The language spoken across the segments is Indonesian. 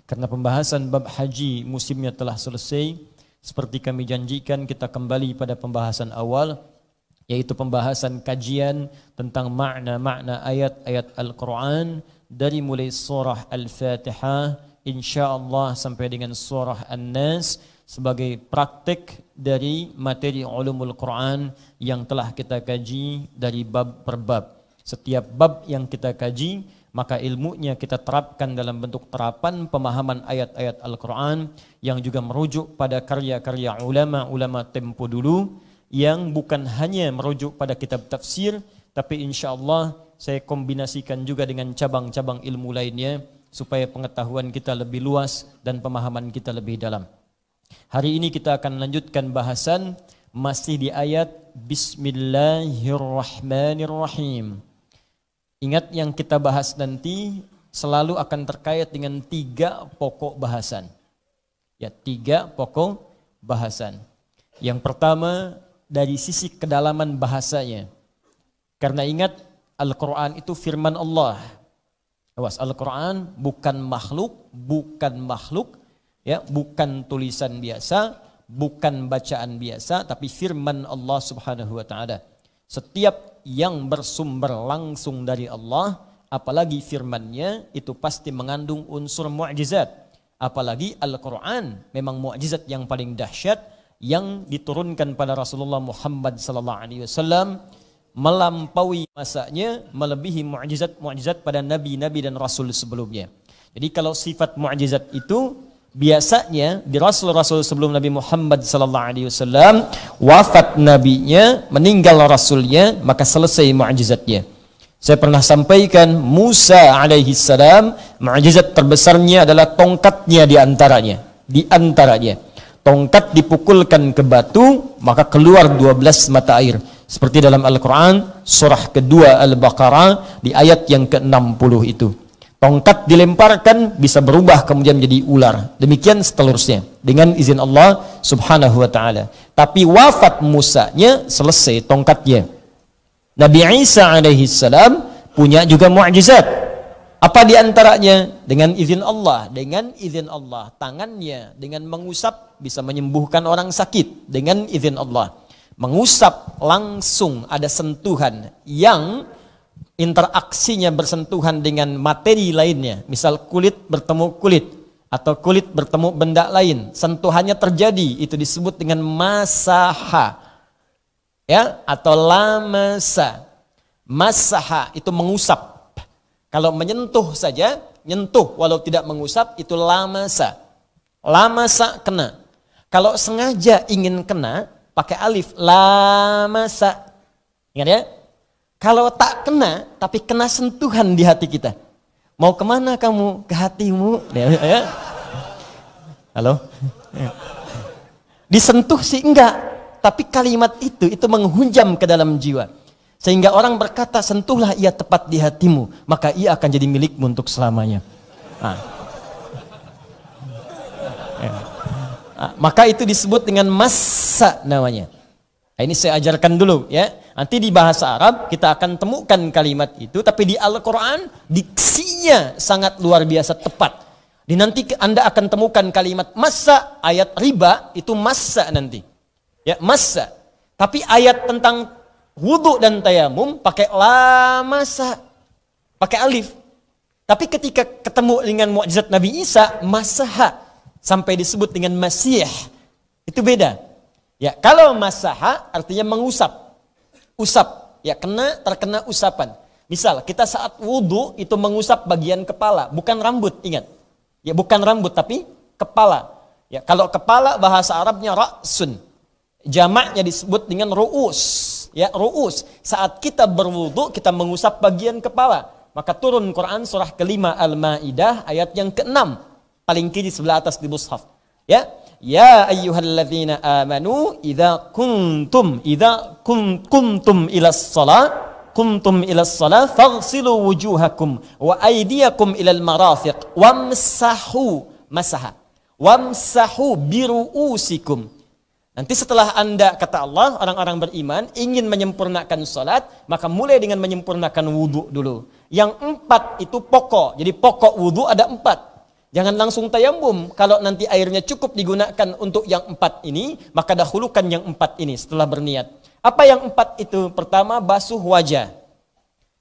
Karena pembahasan bab haji musimnya telah selesai, seperti kami janjikan kita kembali pada pembahasan awal, yaitu pembahasan kajian tentang makna-makna ayat-ayat Al-Quran dari mulai surah Al-Fatihah insyaallah sampai dengan surah An-Nas sebagai praktik dari materi ulumul Quran yang telah kita kaji dari bab per bab. Setiap bab yang kita kaji, maka ilmunya kita terapkan dalam bentuk terapan pemahaman ayat-ayat Al-Quran yang juga merujuk pada karya-karya ulama-ulama tempo dulu yang bukan hanya merujuk pada kitab tafsir, tapi insyaallah saya kombinasikan juga dengan cabang-cabang ilmu lainnya supaya pengetahuan kita lebih luas dan pemahaman kita lebih dalam. Hari ini kita akan lanjutkan bahasan masih di ayat Bismillahirrahmanirrahim. Ingat yang kita bahas nanti selalu akan terkait dengan 3 pokok bahasan. Ya, 3 pokok bahasan. Yang pertama dari sisi kedalaman bahasanya. Karena ingat Al-Quran itu firman Allah. Awas, Al-Quran bukan makhluk, ya, bukan tulisan biasa, bukan bacaan biasa, tapi firman Allah Subhanahu wa taala. Setiap yang bersumber langsung dari Allah, apalagi firman-Nya itu pasti mengandung unsur mukjizat. Apalagi Al-Quran memang mukjizat yang paling dahsyat yang diturunkan pada Rasulullah Muhammad sallallahu alaihi wasallam, melampaui masanya, melebihi mukjizat-mukjizat pada nabi-nabi dan rasul sebelumnya. Jadi kalau sifat mukjizat itu biasanya di rasul-rasul sebelum Nabi Muhammad sallallahu alaihi wasallam wafat nabinya, meninggal rasulnya, maka selesai mukjizatnya. Saya pernah sampaikan Musa alaihi salam mukjizat terbesarnya adalah tongkatnya di antaranya. Tongkat dipukulkan ke batu, maka keluar 12 mata air. Seperti dalam Al-Quran, surah kedua Al-Baqarah, di ayat yang ke-60 itu. Tongkat dilemparkan, bisa berubah kemudian menjadi ular. Demikian seterusnya, dengan izin Allah subhanahu wa ta'ala. Tapi wafat Musanya, selesai tongkatnya. Nabi Isa alaihi salam punya juga mukjizat. Apa diantaranya? Dengan izin Allah. Dengan izin Allah. Tangannya dengan mengusap bisa menyembuhkan orang sakit. Dengan izin Allah. Mengusap langsung ada sentuhan yang interaksinya bersentuhan dengan materi lainnya. Misal kulit bertemu kulit. Atau kulit bertemu benda lain. Sentuhannya terjadi. Itu disebut dengan masaha. Ya, atau lamasa. Masaha itu mengusap. Kalau menyentuh saja, nyentuh walau tidak mengusap, itu lamasa. Lamasa kena. Kalau sengaja ingin kena, pakai alif, lamasa. Ingat ya? Kalau tak kena, tapi kena sentuhan di hati kita. Mau kemana kamu? Ke hatimu. Ya. Halo? Disentuh sih enggak, tapi kalimat itu menghunjam ke dalam jiwa. Sehingga orang berkata, sentuhlah ia tepat di hatimu, maka ia akan jadi milikmu untuk selamanya. Maka itu disebut dengan massa namanya. Nah, ini saya ajarkan dulu ya. Nanti di bahasa Arab kita akan temukan kalimat itu, tapi di Al-Quran diksinya sangat luar biasa tepat. Nanti Anda akan temukan kalimat massa, ayat riba itu massa nanti. Ya, massa. Tapi ayat tentang wudu dan tayamum pakai lamasa, pakai alif. Tapi ketika ketemu dengan mukjizat Nabi Isa, masaha, sampai disebut dengan masih, itu beda. Ya, kalau masaha artinya mengusap, usap, ya terkena usapan. Misal kita saat wudu itu mengusap bagian kepala, bukan rambut, ingat. Ya, bukan rambut tapi kepala. Ya, kalau kepala bahasa Arabnya ra'sun, jamaknya disebut dengan ru'us. Ya, ru'us. Saat kita berwudu, kita mengusap bagian kepala. Maka turun Quran surah ke-5 Al-Maidah ayat yang ke-6. Paling kiri sebelah atas di mushaf. Ya. Ya ayyuhalladzina amanu idza kuntum ilas salat faghsilu wujuhakum wa aydiyakum ilal marafiq wamsahu biru'usikum. Nanti setelah Anda, kata Allah, orang-orang beriman ingin menyempurnakan salat, maka mulai dengan menyempurnakan wudu dulu. Yang 4 itu pokok. Jadi pokok wudu ada 4. Jangan langsung tayamum. Kalau nanti airnya cukup digunakan untuk yang 4 ini, maka dahulukan yang 4 ini setelah berniat. Apa yang 4 itu? Pertama, basuh wajah.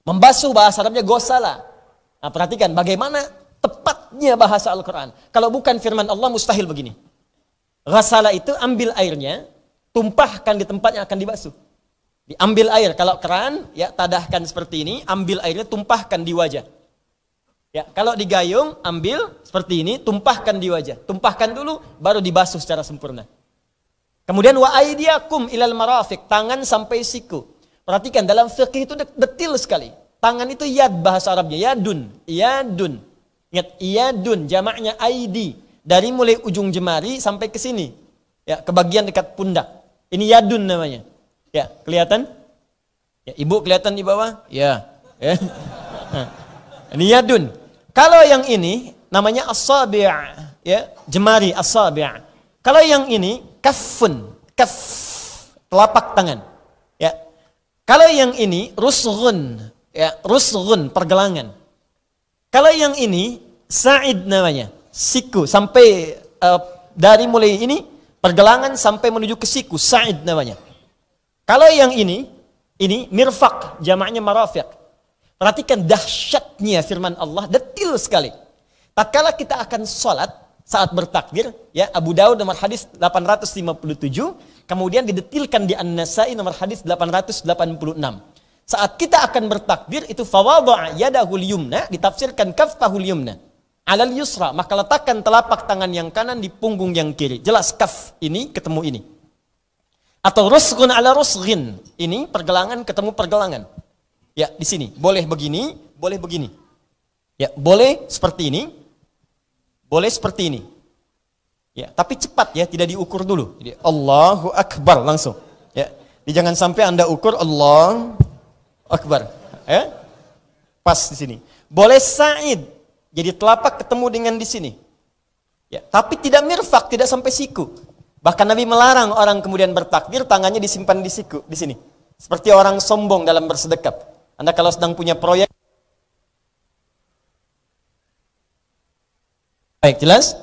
Membasuh bahasa Arabnya gosala. Nah, perhatikan bagaimana tepatnya bahasa Al-Quran. Kalau bukan firman Allah, mustahil begini. Ghasala itu ambil airnya, tumpahkan di tempat yang akan dibasuh. Diambil air, kalau keran, ya tadahkan seperti ini, ambil airnya, tumpahkan di wajah. Ya, kalau digayung, ambil seperti ini, tumpahkan di wajah. Tumpahkan dulu, baru dibasuh secara sempurna. Kemudian wa aydiyakum ilal marafiq, tangan sampai siku. Perhatikan dalam fikih itu detil sekali. Tangan itu yad bahasa Arabnya, yadun, yadun. Ingat, yadun, jamaknya aidi. Dari mulai ujung jemari sampai ke sini. Ya, ke bagian dekat pundak. Ini yadun namanya. Ya, kelihatan? Ya, ibu kelihatan di bawah? Ya. Ya. Ini yadun. Kalau yang ini namanya asabi', ya, jemari asabi'. Kalau yang ini kaffun, kaf, telapak tangan. Ya. Kalau yang ini rusghun, ya, rusghun, pergelangan. Kalau yang ini sa'id namanya, siku, sampai dari mulai ini pergelangan sampai menuju ke siku, sa'id namanya. Kalau yang ini mirfaq, jamaknya marafiq. Perhatikan dahsyatnya firman Allah, detil sekali. Tatkala kita akan sholat saat bertakbir, ya, Abu Daud nomor hadis 857, kemudian didetilkan di An-Nasai nomor hadis 886. Saat kita akan bertakbir itu fawadha'a yadahul yumna, ditafsirkan kaffahul yumna alal yusra, maka letakkan telapak tangan yang kanan di punggung yang kiri. Jelas kaf ini ketemu ini. Atau rusghun ala rusghin, ini pergelangan ketemu pergelangan. Ya, di sini boleh begini, boleh begini. Ya, boleh seperti ini, boleh seperti ini. Ya, tapi cepat ya, tidak diukur dulu. Jadi Allahu Akbar langsung. Ya, jangan sampai Anda ukur Allah Akbar. Ya, pas di sini. Boleh sa'id, jadi telapak ketemu dengan di sini. Ya, tapi tidak mirfak, tidak sampai siku. Bahkan Nabi melarang orang kemudian bertakbir tangannya disimpan di siku, di sini. Seperti orang sombong dalam bersedekap. Anda kalau sedang punya proyek, baik, jelas?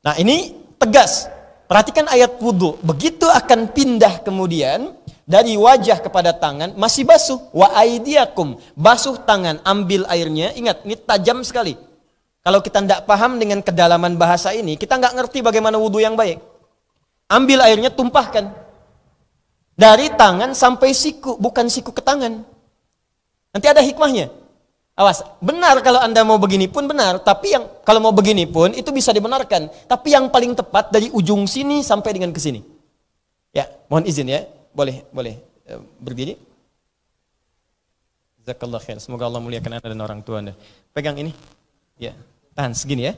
Nah, ini tegas. Perhatikan ayat wudu. Begitu akan pindah kemudian dari wajah kepada tangan, masih basuh. Wa aidiakum, basuh tangan, ambil airnya. Ingat, ini tajam sekali. Kalau kita tidak paham dengan kedalaman bahasa ini, kita nggak ngerti bagaimana wudu yang baik. Ambil airnya, tumpahkan. Dari tangan sampai siku, bukan siku ke tangan. Nanti ada hikmahnya. Awas, benar kalau Anda mau begini pun benar, tapi yang kalau mau begini pun itu bisa dibenarkan. Tapi yang paling tepat dari ujung sini sampai dengan ke sini. Ya, mohon izin ya. Boleh berdiri. Jazakallah khair. Semoga Allah muliakan Anda dan orang tua Anda. Pegang ini. Ya, tahan segini ya.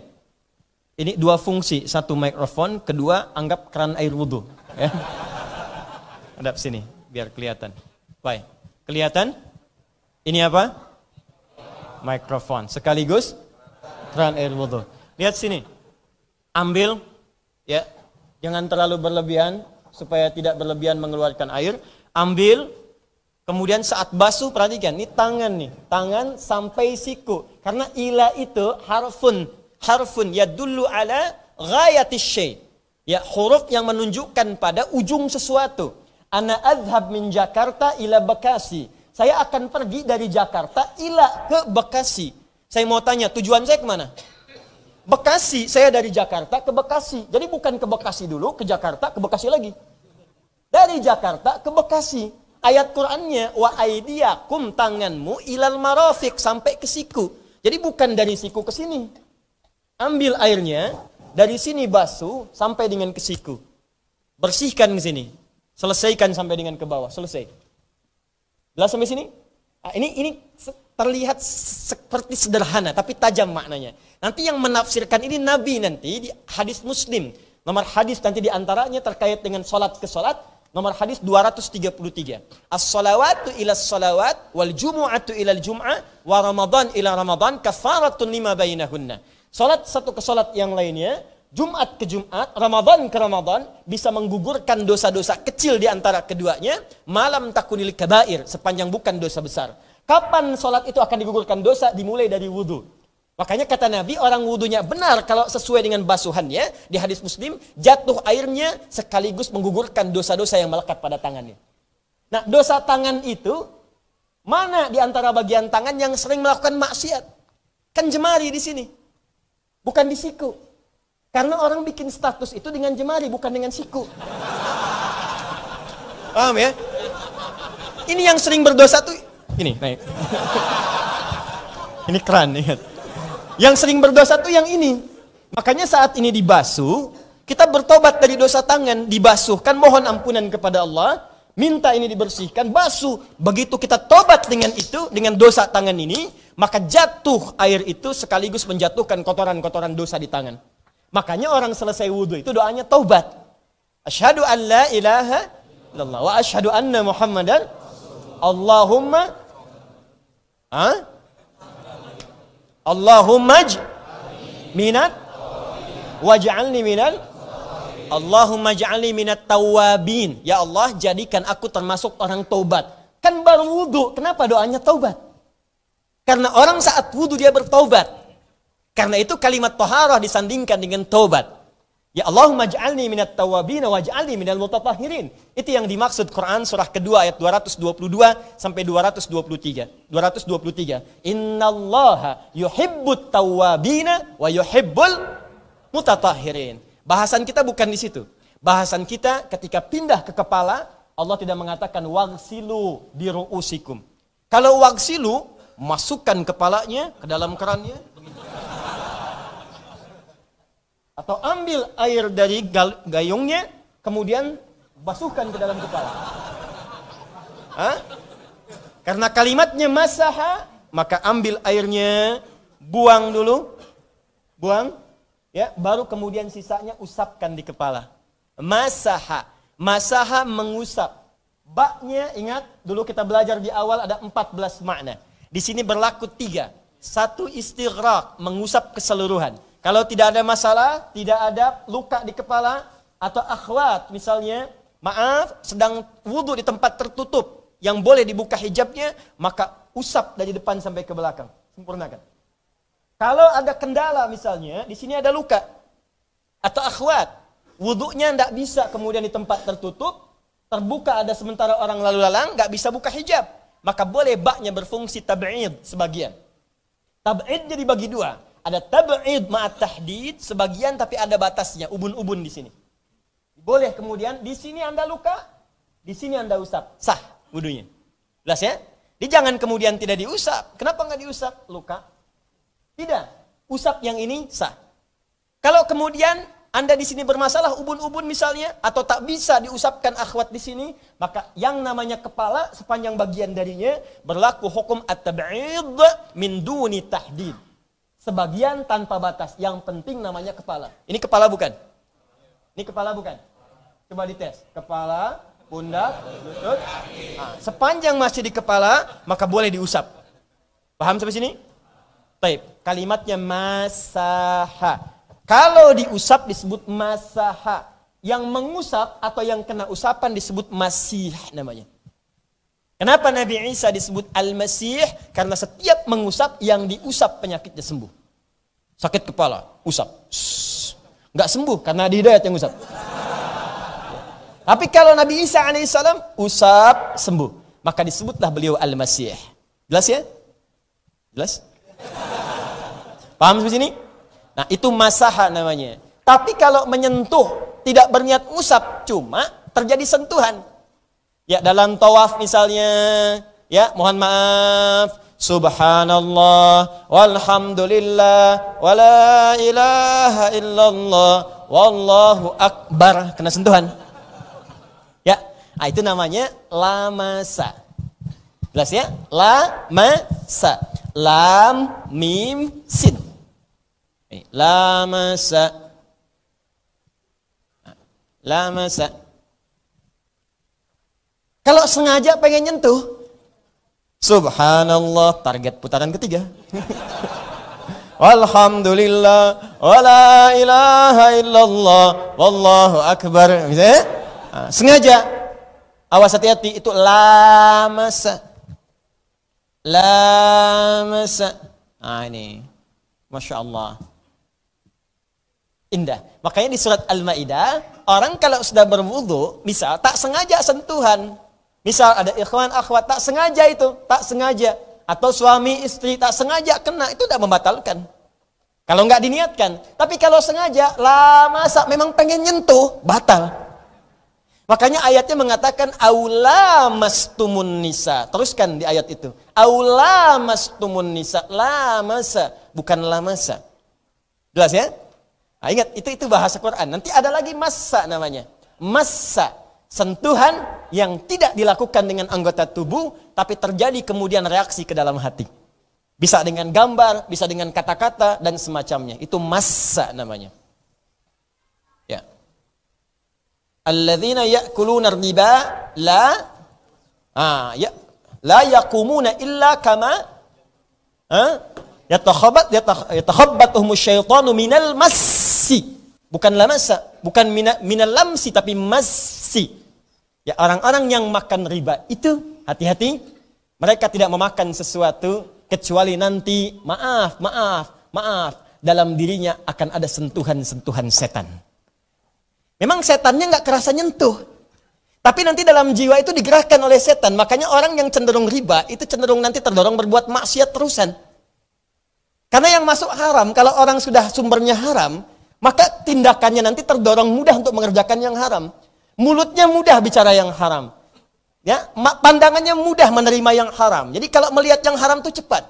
Ini 2 fungsi, 1 mikrofon, kedua anggap keran air wudu. Ya. Hadap sini biar kelihatan. Baik. Kelihatan? Ini apa? Mikrofon. Sekaligus keran air wudu. Lihat sini. Ambil, ya. Jangan terlalu berlebihan supaya tidak berlebihan mengeluarkan air. Ambil, kemudian saat basuh perhatikan, ini tangan nih. Tangan sampai siku. Karena ila itu harfun yadullu ala ghayatis syai'. Ya, huruf yang menunjukkan pada ujung sesuatu. Ana adhab min Jakarta ila Bekasi. Saya akan pergi dari Jakarta ila ke Bekasi. Saya mau tanya, tujuan saya kemana? Bekasi, saya dari Jakarta ke Bekasi. Jadi bukan ke Bekasi dulu, ke Jakarta, ke Bekasi lagi. Dari Jakarta ke Bekasi. Ayat Qur'annya, wa aidiyakum, tanganmu ilal marafiq, sampai ke siku. Jadi bukan dari siku ke sini. Ambil airnya, dari sini basuh, sampai dengan ke siku. Bersihkan ke sini. Selesaikan sampai dengan ke bawah, selesai. Jelas sampai sini? Nah, ini terlihat seperti sederhana, tapi tajam maknanya. Nanti yang menafsirkan ini Nabi nanti di hadis Muslim. Nomor hadis nanti diantaranya terkait dengan sholat ke sholat. Nomor hadis 233. As-salawatu ila salawat, wal jumu'atu ila al-jum'ah, wa ramadan ila ramadan, kafaratun lima bainahunna. Sholat satu ke sholat yang lainnya, Jumat ke Jumat, Ramadan ke Ramadan, bisa menggugurkan dosa-dosa kecil di antara keduanya, malam takunil kabair, sepanjang bukan dosa besar. Kapan sholat itu akan digugurkan dosa? Dimulai dari wudu. Makanya kata Nabi, orang wudunya benar kalau sesuai dengan basuhannya, di hadis Muslim, jatuh airnya sekaligus menggugurkan dosa-dosa yang melekat pada tangannya. Nah, dosa tangan itu, mana di antara bagian tangan yang sering melakukan maksiat? Kan jemari di sini, bukan di siku. Karena orang bikin status itu dengan jemari, bukan dengan siku. Paham ya? Ini yang sering berdosa tuh, ini naik. Ini keran, lihat. Yang sering berdosa tuh yang ini. Makanya saat ini dibasuh, kita bertobat dari dosa tangan, dibasuhkan, mohon ampunan kepada Allah, minta ini dibersihkan, basuh. Begitu kita tobat dengan itu, dengan dosa tangan ini, maka jatuh air itu sekaligus menjatuhkan kotoran-kotoran dosa di tangan. Makanya orang selesai wudhu itu doanya taubat. Asyhadu an la ilaha illallah wa asyhadu anna Muhammadan Allahumma Allahumma minat waj'alni minal Allahumma ja'alni minat tawabin. Ya Allah, jadikan aku termasuk orang taubat. Kan baru wudhu, kenapa doanya taubat? Karena orang saat wudhu dia bertaubat. Karena itu kalimat taharah disandingkan dengan taubat. Ya Allahumma ja'alni minat tawabin waj'alni minal mutatahhirin. Itu yang dimaksud Quran surah kedua ayat 222 sampai 223. Innallaha yuhibbut tawabina wa yuhibbul mutatahhirin. Bahasan kita bukan di situ. Bahasan kita ketika pindah ke kepala, Allah tidak mengatakan wagsilu bi ru'usikum. Kalau wagsilu, masukkan kepalanya ke dalam kerannya. Atau ambil air dari gayungnya, kemudian basuhkan ke dalam kepala. Karena kalimatnya masaha, maka ambil airnya, buang dulu, buang, ya, baru kemudian sisanya usapkan di kepala. Masaha, masaha mengusap. Baknya ingat, dulu kita belajar di awal ada 14 makna. Di sini berlaku 3. 1 istighraq, mengusap keseluruhan. Kalau tidak ada masalah, tidak ada luka di kepala, atau akhwat misalnya, maaf, sedang wudhu di tempat tertutup, yang boleh dibuka hijabnya, maka usap dari depan sampai ke belakang. Sempurnakan. Kalau ada kendala misalnya, di sini ada luka, atau akhwat, wudhunya tidak bisa kemudian di tempat tertutup, terbuka ada sementara orang lalu lalang, nggak bisa buka hijab, maka boleh baknya berfungsi tab'id sebagian. Tab'id jadi bagi 2. Ada tab'id ma'at tahdid sebagian, tapi ada batasnya, ubun-ubun di sini. Boleh kemudian di sini Anda luka, di sini Anda usap, sah wudunya. Jelas ya? Jadi jangan kemudian tidak diusap. Kenapa nggak diusap? Luka. Tidak. Usap yang ini sah. Kalau kemudian Anda di sini bermasalah ubun-ubun misalnya, atau tak bisa diusapkan akhwat di sini, maka yang namanya kepala sepanjang bagian darinya berlaku hukum at-tab'id min duni tahdid. Sebagian tanpa batas. Yang penting namanya kepala. Ini kepala bukan? Ini kepala bukan? Coba dites. Kepala, pundak, lutut. Sepanjang masih di kepala, maka boleh diusap. Paham sampai sini? Baik. Kalimatnya masaha. Kalau diusap disebut masaha. Yang mengusap atau yang kena usapan disebut masih namanya. Kenapa Nabi Isa disebut Al-Masih? Karena setiap mengusap, yang diusap penyakitnya sembuh. Sakit kepala, usap. Nggak sembuh, karena di hidayat yang usap. Tapi kalau Nabi Isa alaihissalam, usap, sembuh. Maka disebutlah beliau Al-Masih. Jelas ya? Jelas? Paham sampai sini? Nah, itu masaha namanya. Tapi kalau menyentuh, tidak berniat usap, cuma terjadi sentuhan. Ya, dalam tawaf misalnya, ya, mohon maaf, subhanallah, walhamdulillah, wala ilaha illallah, wallahu akbar, kena sentuhan. Ya, nah itu namanya lamasa. Jelas ya? Lamasa. Lam, mim, sin. Lamasa. Lamasa. Kalau sengaja pengen nyentuh, subhanallah, target putaran ketiga. Alhamdulillah, wala ilaha illallah, wallahu akbar. Misalnya, sengaja, awas hati-hati, itu lamasa. Lamasa. Nah ini, Masya Allah. Indah. Makanya di surat Al-Maidah, orang kalau sudah berwudu, misal tak sengaja sentuhan. Misal ada ikhwan akhwat tak sengaja itu, tak sengaja. Atau suami istri tak sengaja kena, itu tidak membatalkan. Kalau nggak diniatkan. Tapi kalau sengaja, lah masa memang pengen nyentuh, batal. Makanya ayatnya mengatakan aula mastumun nisa. Teruskan di ayat itu. Aula mastumun nisa, la masa, bukan la masa. Jelas ya? Nah, ingat, itu bahasa Quran. Nanti ada lagi massa namanya. Massa, sentuhan yang tidak dilakukan dengan anggota tubuh, tapi terjadi kemudian reaksi ke dalam hati. Bisa dengan gambar, bisa dengan kata-kata, dan semacamnya. Itu massa namanya. Ya. Alladzina ya'kuluna riba la yaqumuna illa kama yatakhabbatuhumus syaitanu minal massi. Bukan lamasa, bukan minal lamsi, tapi massi. Ya, orang-orang yang makan riba itu hati-hati, mereka tidak memakan sesuatu kecuali nanti maaf dalam dirinya akan ada sentuhan-sentuhan setan. Memang setannya nggak kerasa nyentuh, tapi nanti dalam jiwa itu digerakkan oleh setan. Makanya orang yang cenderung riba itu cenderung nanti terdorong berbuat maksiat terusan. Karena yang masuk haram, kalau orang sudah sumbernya haram, maka tindakannya nanti terdorong mudah untuk mengerjakan yang haram. Mulutnya mudah bicara yang haram. Ya, pandangannya mudah menerima yang haram. Jadi kalau melihat yang haram itu cepat.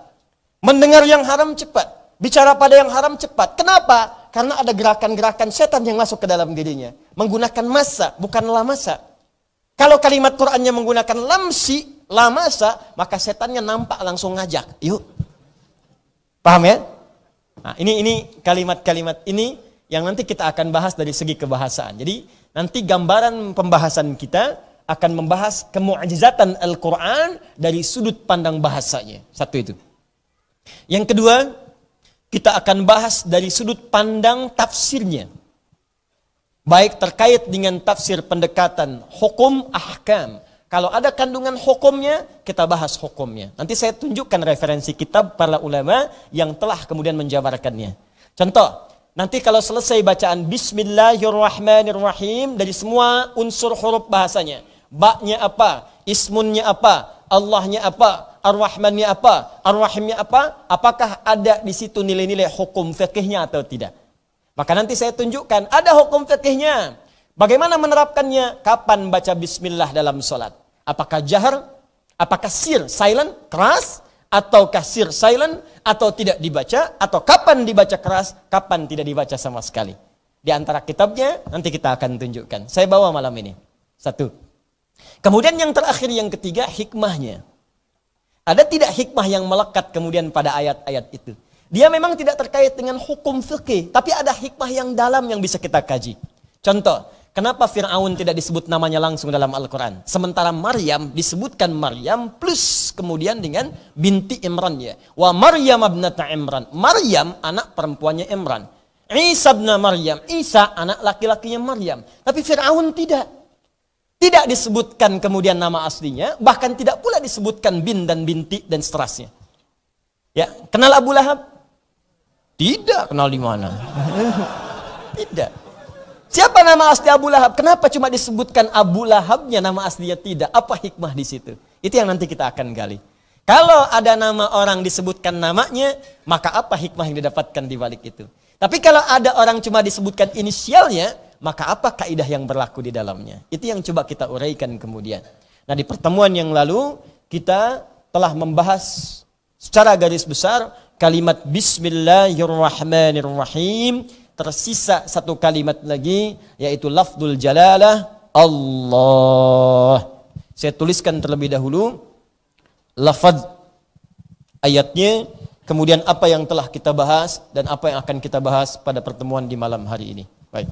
Mendengar yang haram cepat. Bicara pada yang haram cepat. Kenapa? Karena ada gerakan-gerakan setan yang masuk ke dalam dirinya. Menggunakan massa, bukan lamasa. Kalau kalimat Qur'annya menggunakan lamsi, lamasa, maka setannya nampak langsung ngajak. Yuk. Paham ya? Nah, ini kalimat-kalimat ini yang nanti kita akan bahas dari segi kebahasaan. Jadi nanti gambaran pembahasan kita akan membahas kemu'jizatan Al-Quran dari sudut pandang bahasanya. Satu itu. Yang kedua, kita akan bahas dari sudut pandang tafsirnya. Baik terkait dengan tafsir pendekatan hukum ahkam. Kalau ada kandungan hukumnya, kita bahas hukumnya. Nanti saya tunjukkan referensi kitab para ulama yang telah kemudian menjabarkannya. Contoh, nanti kalau selesai bacaan Bismillahirrahmanirrahim dari semua unsur huruf bahasanya. Ba-nya apa? Ismunnya apa? Allahnya apa? Ar-Rahmannya apa? Ar-Rahimnya apa? Apakah ada di situ nilai-nilai hukum fikihnya atau tidak? Maka nanti saya tunjukkan ada hukum fikihnya. Bagaimana menerapkannya? Kapan baca bismillah dalam sholat? Apakah jahar? Apakah sir, silent, keras? Ataukah sir, silent? Atau tidak dibaca? Atau kapan dibaca keras? Kapan tidak dibaca sama sekali? Di antara kitabnya nanti kita akan tunjukkan. Saya bawa malam ini. Satu. Kemudian yang terakhir, yang ketiga, hikmahnya. Ada tidak hikmah yang melekat kemudian pada ayat-ayat itu? Dia memang tidak terkait dengan hukum fikih, tapi ada hikmah yang dalam yang bisa kita kaji. Contoh, kenapa Fir'aun tidak disebut namanya langsung dalam Al-Quran? Sementara Maryam disebutkan Maryam plus kemudian dengan binti Imran ya. Wa Maryam ibnata Imran. Maryam anak perempuannya Imran. Isa ibn Maryam. Isa anak laki-lakinya Maryam. Tapi Fir'aun tidak. Tidak disebutkan kemudian nama aslinya, bahkan tidak pula disebutkan bin dan binti dan seterusnya. Ya, kenal Abu Lahab? Tidak, kenal di mana? Tidak. Siapa nama asli Abu Lahab? Kenapa cuma disebutkan Abu Lahabnya, nama aslinya tidak? Apa hikmah di situ? Itu yang nanti kita akan gali. Kalau ada nama orang disebutkan namanya, maka apa hikmah yang didapatkan di balik itu? Tapi kalau ada orang cuma disebutkan inisialnya, maka apa kaidah yang berlaku di dalamnya? Itu yang coba kita uraikan kemudian. Nah, di pertemuan yang lalu kita telah membahas secara garis besar kalimat Bismillahirrahmanirrahim. Tersisa satu kalimat lagi, yaitu lafzul jalalah Allah. Saya tuliskan terlebih dahulu lafaz ayatnya, kemudian apa yang telah kita bahas dan apa yang akan kita bahas pada pertemuan di malam hari ini. Baik.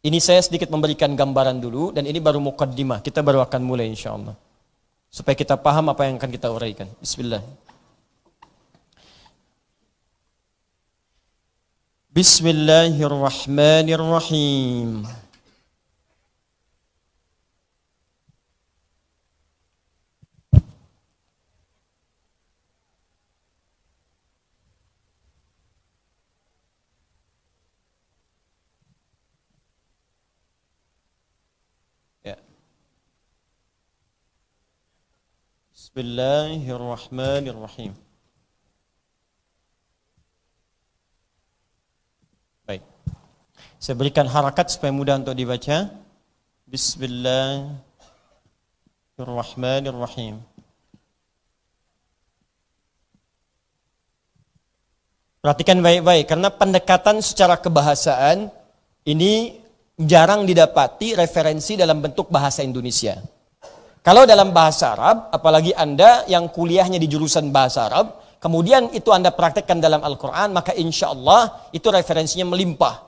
Ini saya sedikit memberikan gambaran dulu, dan ini baru muqaddimah. Kita baru akan mulai insyaallah. Supaya kita paham apa yang akan kita uraikan. Bismillah. Bismillahirrahmanirrahim. Bismillahirrahmanirrahim. Baik. Saya berikan harakat supaya mudah untuk dibaca. Bismillahirrahmanirrahim. Perhatikan baik-baik, karena pendekatan secara kebahasaan ini jarang didapati referensi dalam bentuk bahasa Indonesia. Kalau dalam bahasa Arab, apalagi Anda yang kuliahnya di jurusan bahasa Arab, kemudian itu Anda praktekkan dalam Al-Quran, maka insya Allah itu referensinya melimpah.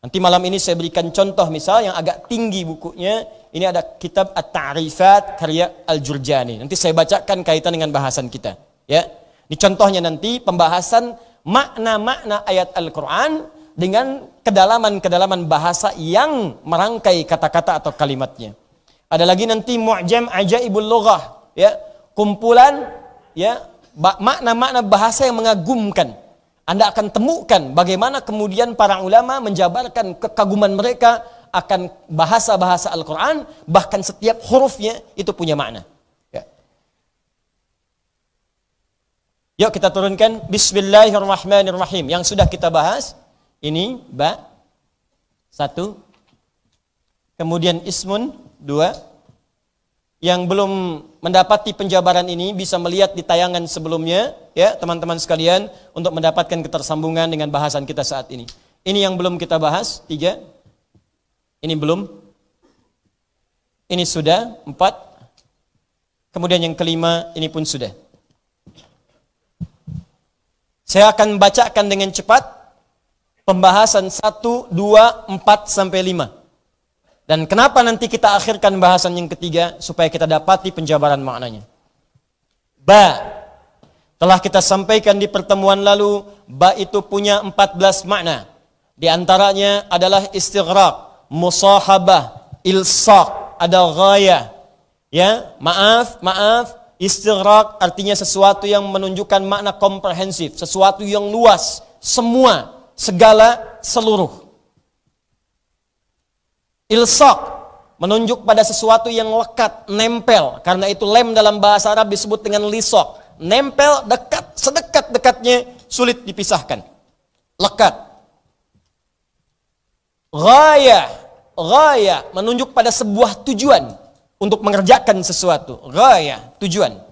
Nanti malam ini saya berikan contoh misal yang agak tinggi bukunya. Ini ada kitab At-Ta'rifat karya Al-Jurjani. Nanti saya bacakan kaitan dengan bahasan kita. Ya, ini contohnya nanti pembahasan makna-makna ayat Al-Quran dengan kedalaman-kedalaman bahasa yang merangkai kata-kata atau kalimatnya. Ada lagi nanti Mu'jam Ajaibul Lughah, ya, kumpulan ya makna-makna bahasa yang mengagumkan. Anda akan temukan bagaimana kemudian para ulama menjabarkan kekaguman mereka akan bahasa-bahasa Al-Quran, bahkan setiap hurufnya itu punya makna. Ya. Yuk kita turunkan Bismillahirrahmanirrahim. Yang sudah kita bahas, ini ba, 1. Kemudian ismun, 2. Yang belum mendapati penjabaran ini bisa melihat di tayangan sebelumnya, ya teman-teman sekalian, untuk mendapatkan ketersambungan dengan bahasan kita saat ini. Ini yang belum kita bahas, 3. Ini belum. Ini sudah, 4. Kemudian yang kelima, ini pun sudah. Saya akan bacakan dengan cepat pembahasan 1, 2, 4 sampai 5. Dan kenapa nanti kita akhirkan bahasan yang ketiga? Supaya kita dapati penjabaran maknanya. Ba. Telah kita sampaikan di pertemuan lalu, ba itu punya 14 makna. Di antaranya adalah istighraq, musahabah, ilsaq, ada ghayah. Ya, maaf, istighraq artinya sesuatu yang menunjukkan makna komprehensif, sesuatu yang luas, semua, segala, seluruh. Ilsaq menunjuk pada sesuatu yang lekat, nempel. Karena itu lem dalam bahasa Arab disebut dengan lisaq. Nempel, dekat, sedekat-dekatnya, sulit dipisahkan. Lekat. Ghayah menunjuk pada sebuah tujuan untuk mengerjakan sesuatu. Ghayah, tujuan.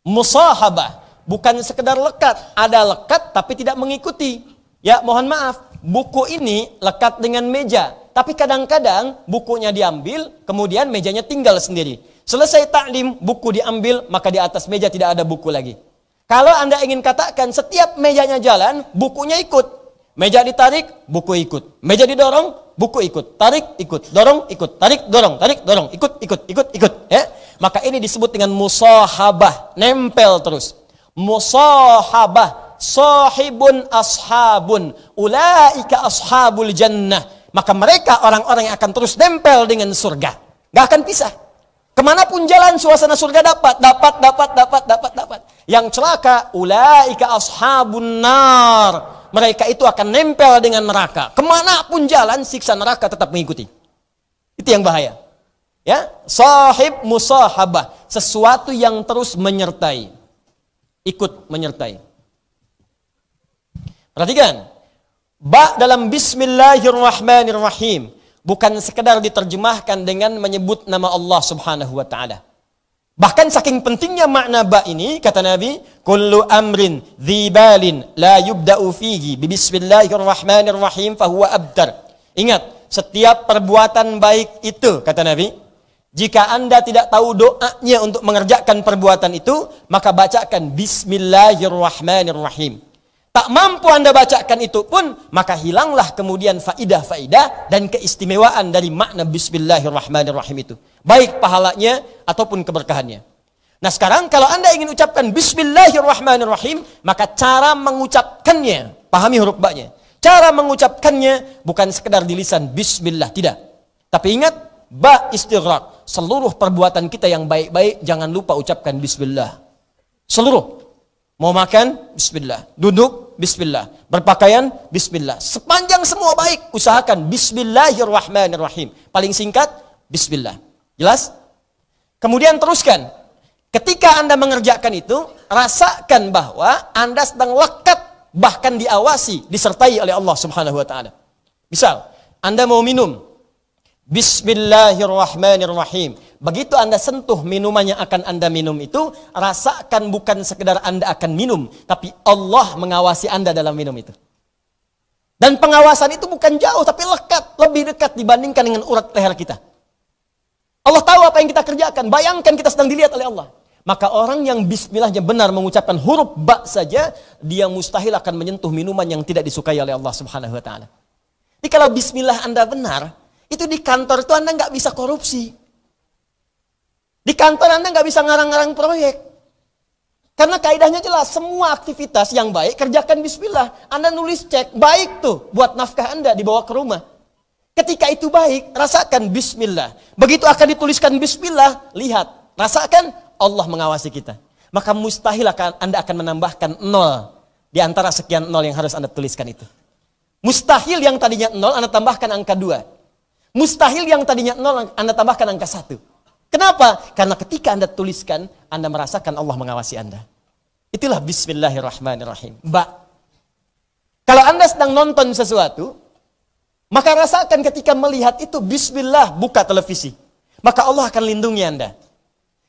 Musahabah, bukan sekedar lekat. Ada lekat tapi tidak mengikuti. Ya, mohon maaf. Buku ini lekat dengan meja, tapi kadang-kadang bukunya diambil, kemudian mejanya tinggal sendiri. Selesai taklim, buku diambil, maka di atas meja tidak ada buku lagi. Kalau Anda ingin katakan setiap mejanya jalan, bukunya ikut. Meja ditarik, buku ikut. Meja didorong, buku ikut. Tarik, ikut. Dorong, ikut. Tarik, dorong. Tarik, dorong. Ikut. Ya? Maka ini disebut dengan musahabah. Nempel terus. Musahabah. Sahibun ashabun ulaika ashabul jannah. Maka mereka orang-orang yang akan terus nempel dengan surga, gak akan pisah. Kemanapun jalan suasana surga dapat. Yang celaka ulaika ashabun nar, mereka itu akan nempel dengan neraka. Kemanapun jalan siksa neraka tetap mengikuti. Itu yang bahaya. Ya, sahib musahabah, sesuatu yang terus menyertai, ikut menyertai. Perhatikan, ba dalam Bismillahirrahmanirrahim bukan sekedar diterjemahkan dengan menyebut nama Allah Subhanahu wa taala. Bahkan saking pentingnya makna ba ini, kata Nabi, kullu amrin dzibalin la yubda'u fihi bi bismillahirrahmanirrahim fahuwa abtar. Ingat, setiap perbuatan baik itu, kata Nabi, jika Anda tidak tahu doanya untuk mengerjakan perbuatan itu, maka bacakan Bismillahirrahmanirrahim. Tak mampu Anda bacakan itu pun, maka hilanglah kemudian faidah-faidah dan keistimewaan dari makna Bismillahirrahmanirrahim itu. Baik pahalanya ataupun keberkahannya. Nah sekarang kalau Anda ingin ucapkan Bismillahirrahmanirrahim, maka cara mengucapkannya, pahami huruf ba-nya. Cara mengucapkannya bukan sekedar di lisan Bismillah, tidak. Tapi ingat, ba istighraq. Seluruh perbuatan kita yang baik-baik, jangan lupa ucapkan Bismillah. Seluruh. Mau makan, Bismillah. Duduk, Bismillah. Berpakaian, Bismillah. Sepanjang semua baik, usahakan Bismillahirrahmanirrahim. Paling singkat, Bismillah. Jelas? Kemudian teruskan. Ketika Anda mengerjakan itu, rasakan bahwa Anda sedang lekat, bahkan diawasi, disertai oleh Allah Subhanahu wa taala. Misal, Anda mau minum, Bismillahirrahmanirrahim. Begitu Anda sentuh minuman yang akan Anda minum itu, rasakan bukan sekedar Anda akan minum, tapi Allah mengawasi Anda dalam minum itu. Dan pengawasan itu bukan jauh, tapi lekat, lebih dekat dibandingkan dengan urat leher kita. Allah tahu apa yang kita kerjakan. Bayangkan kita sedang dilihat oleh Allah. Maka orang yang bismillahnya benar mengucapkan huruf ba saja, dia mustahil akan menyentuh minuman yang tidak disukai oleh Allah Subhanahu wa taala. Jadi kalau bismillah Anda benar, itu di kantor itu Anda nggak bisa korupsi. Di kantor Anda nggak bisa ngarang-ngarang proyek. Karena kaidahnya jelas, semua aktivitas yang baik kerjakan bismillah. Anda nulis cek, baik tuh buat nafkah Anda dibawa ke rumah. Ketika itu baik, rasakan bismillah. Begitu akan dituliskan bismillah, lihat, rasakan Allah mengawasi kita. Maka mustahil Anda akan menambahkan 0 di antara sekian 0 yang harus Anda tuliskan itu. Mustahil yang tadinya 0 Anda tambahkan angka 2. Mustahil yang tadinya 0 Anda tambahkan angka 1. Kenapa? Karena ketika Anda tuliskan, Anda merasakan Allah mengawasi Anda. Itulah bismillahirrahmanirrahim. Kalau Anda sedang nonton sesuatu, maka rasakan ketika melihat itu bismillah, buka televisi. Maka Allah akan lindungi Anda.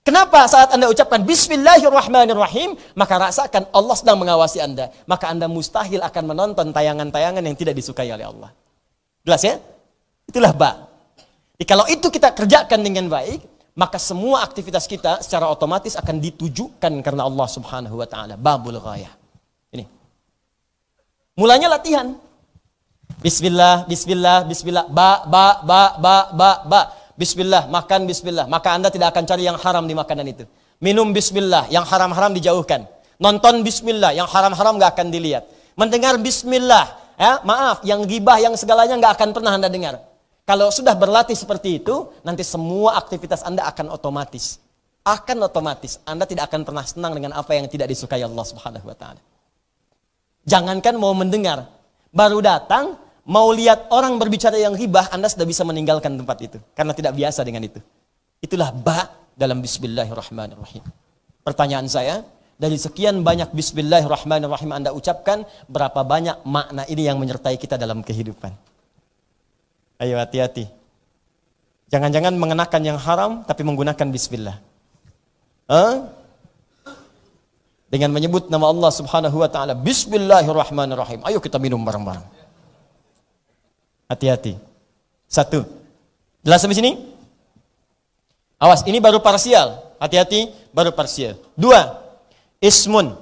Kenapa saat Anda ucapkan bismillahirrahmanirrahim, maka rasakan Allah sedang mengawasi Anda. Maka Anda mustahil akan menonton tayangan-tayangan yang tidak disukai oleh Allah. Jelas ya? Itulah Jadi kalau itu kita kerjakan dengan baik, maka semua aktivitas kita secara otomatis akan ditujukan karena Allah Subhanahu wa taala. Babul ghayah. Ini. Mulanya latihan. Bismillah, bismillah, bismillah. Ba. Bismillah, makan bismillah. Maka Anda tidak akan cari yang haram di makanan itu. Minum bismillah, yang haram-haram dijauhkan. Nonton bismillah, yang haram-haram gak akan dilihat. Mendengar bismillah, ya, maaf, yang ghibah, yang segalanya gak akan pernah Anda dengar. Kalau sudah berlatih seperti itu, nanti semua aktivitas Anda akan otomatis. Akan otomatis. Anda tidak akan pernah senang dengan apa yang tidak disukai Allah Subhanahu wa taala. Jangankan mau mendengar, baru datang, mau lihat orang berbicara yang ghibah, Anda sudah bisa meninggalkan tempat itu. Karena tidak biasa dengan itu. Itulah dalam bismillahirrahmanirrahim. Pertanyaan saya, dari sekian banyak bismillahirrahmanirrahim Anda ucapkan, berapa banyak makna ini yang menyertai kita dalam kehidupan? Ayo hati-hati. Jangan-jangan mengenakan yang haram tapi menggunakan bismillah. Dengan menyebut nama Allah Subhanahu wa taala, bismillahirrahmanirrahim. Ayo kita minum bareng-bareng. Hati-hati. 1. Jelas sampai sini? Awas, ini baru parsial. Hati-hati, baru parsial. 2. Ismun.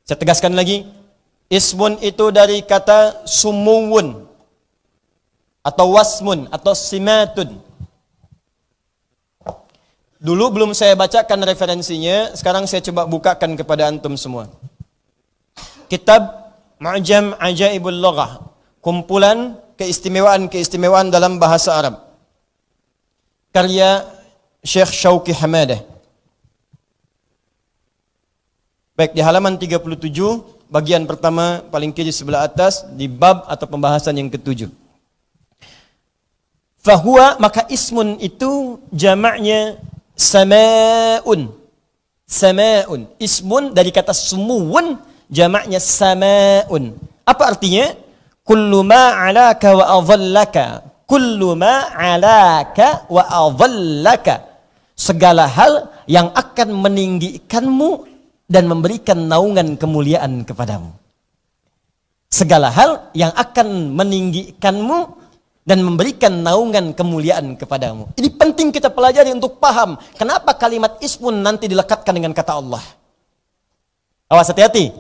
Saya tegaskan lagi. Ismun itu dari kata sumuwun, atau wasmun, atau simatun. Dulu belum saya bacakan referensinya, sekarang saya coba bukakan kepada antum semua. Kitab Mu'jam Ajaibul Lughah, kumpulan keistimewaan-keistimewaan dalam bahasa Arab. Karya Syekh Syauqi Hamadah. Baik, di halaman 37, bagian pertama paling kiri sebelah atas, di bab atau pembahasan yang ke-7. Fahuwa, maka ismun itu jamaknya sama'un. Sama'un. Ismun dari kata sumuun, jamaknya sama'un. Apa artinya? Kullu ma alaka wa adhallaka. Kullu ma alaka wa adhallaka. Segala hal yang akan meninggikanmu dan memberikan naungan kemuliaan kepadamu. Segala hal yang akan meninggikanmu dan memberikan naungan kemuliaan kepadamu. Ini penting kita pelajari untuk paham kenapa kalimat ismun nanti dilekatkan dengan kata Allah. Awas, hati-hati.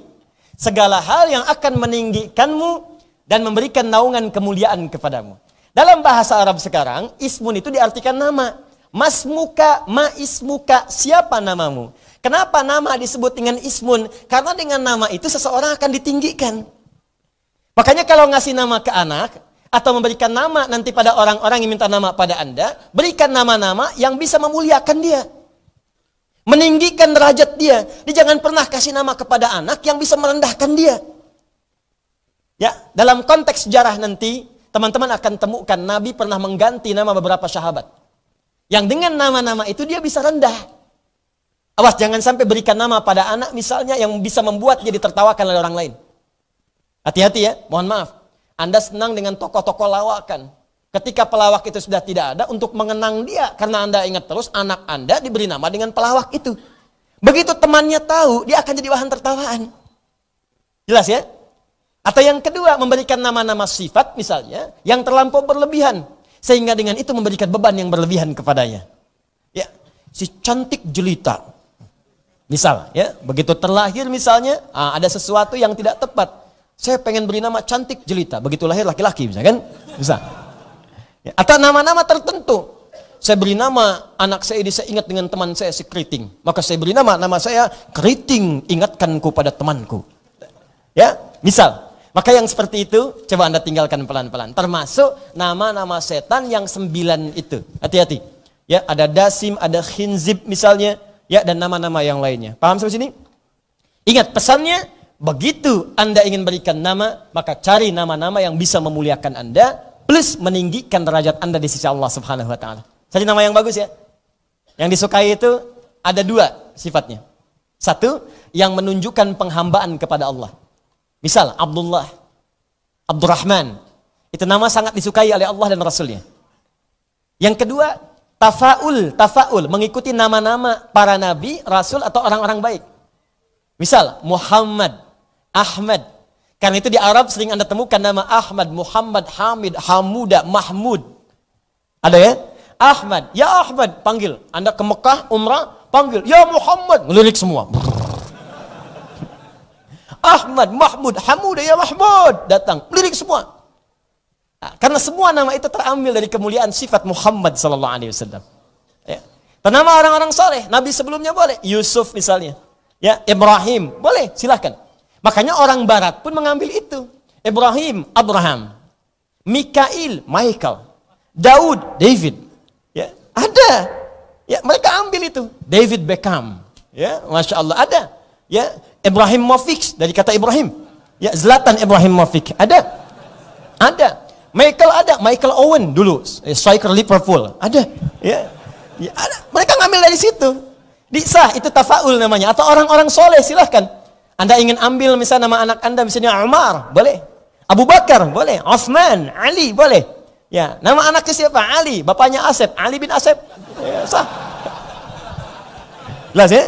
Segala hal yang akan meninggikanmu dan memberikan naungan kemuliaan kepadamu. Dalam bahasa Arab sekarang, ismun itu diartikan nama. Masmuka, ma ismuka, siapa namamu? Kenapa nama disebut dengan ismun? Karena dengan nama itu seseorang akan ditinggikan. Makanya kalau ngasih nama ke anak, atau memberikan nama nanti pada orang-orang yang minta nama pada Anda, berikan nama-nama yang bisa memuliakan dia, meninggikan derajat dia. Dia jangan pernah kasih nama kepada anak yang bisa merendahkan dia. Ya, dalam konteks sejarah nanti, teman-teman akan temukan Nabi pernah mengganti nama beberapa sahabat. Yang dengan nama-nama itu dia bisa rendah. Awas jangan sampai berikan nama pada anak misalnya yang bisa membuat dia ditertawakan oleh orang lain. Hati-hati ya, mohon maaf. Anda senang dengan tokoh-tokoh lawakan. Ketika pelawak itu sudah tidak ada, untuk mengenang dia, karena Anda ingat terus, anak Anda diberi nama dengan pelawak itu. Begitu temannya tahu, dia akan jadi bahan tertawaan. Jelas ya? Atau yang kedua, memberikan nama-nama sifat misalnya, yang terlampau berlebihan. Sehingga dengan itu memberikan beban yang berlebihan kepadanya. Ya, si cantik jelita. Misal, ya, begitu terlahir misalnya, ada sesuatu yang tidak tepat. Saya pengen beri nama cantik jelita. Begitu lahir laki-laki, misalkan, bisa. Ya, atau nama-nama tertentu. Saya beri nama anak saya ini, saya ingat dengan teman saya si Keriting. Maka saya beri nama saya Keriting, ingatkanku pada temanku. Ya, misal. Maka yang seperti itu, coba Anda tinggalkan pelan-pelan. Termasuk nama-nama setan yang 9 itu. Hati-hati. Ya, ada Dasim, ada Khinzib misalnya. Ya, dan nama-nama yang lainnya. Paham sampai sini? Ingat pesannya, begitu Anda ingin berikan nama, maka cari nama-nama yang bisa memuliakan Anda, plus meninggikan derajat Anda di sisi Allah Subhanahu wa taala. Cari nama yang bagus ya. Yang disukai itu ada 2 sifatnya. Satu, yang menunjukkan penghambaan kepada Allah. Misal Abdullah, Abdurrahman. Itu nama sangat disukai oleh Allah dan Rasulnya. Yang kedua, tafaul, mengikuti nama-nama para nabi, rasul atau orang-orang baik. Misal Muhammad, Ahmad. Karena itu di Arab sering Anda temukan nama Ahmad, Muhammad, Hamid, Hamuda, Mahmud. Ada ya? Ahmad, ya Ahmad, panggil. Anda ke Mekah, umrah, panggil. Ya Muhammad, ngelirik semua. Ahmad, Mahmud, Hamuda, ya Mahmud, datang, lirik semua. Karena semua nama itu terambil dari kemuliaan sifat Muhammad sallallahu alaihi wasallam. Ya. Nama orang-orang soleh, nabi sebelumnya boleh. Yusuf misalnya. Ya, Ibrahim, boleh, silahkan. Makanya orang barat pun mengambil itu. Ibrahim, Abraham. Mikail, Michael. Daud, David. Ya, ada. Ya, mereka ambil itu. David Beckham. Ya, Masya Allah, ada. Ya, Ibrahim Mofik, dari kata Ibrahim. Ya, Zlatan Ibrahim Mofik, ada. Ada. Michael ada, Michael Owen dulu, striker Liverpool, ada. Ya, ya ada. Mereka ngambil dari situ. Sah, itu tafaul namanya. Atau orang-orang soleh, silahkan. Anda ingin ambil misalnya nama anak Anda, misalnya Umar, boleh. Abu Bakar, boleh. Osman, Ali, boleh. Ya, nama anaknya siapa? Ali, bapaknya Asep, Ali bin Asep. Ya, sah. Jelas ya?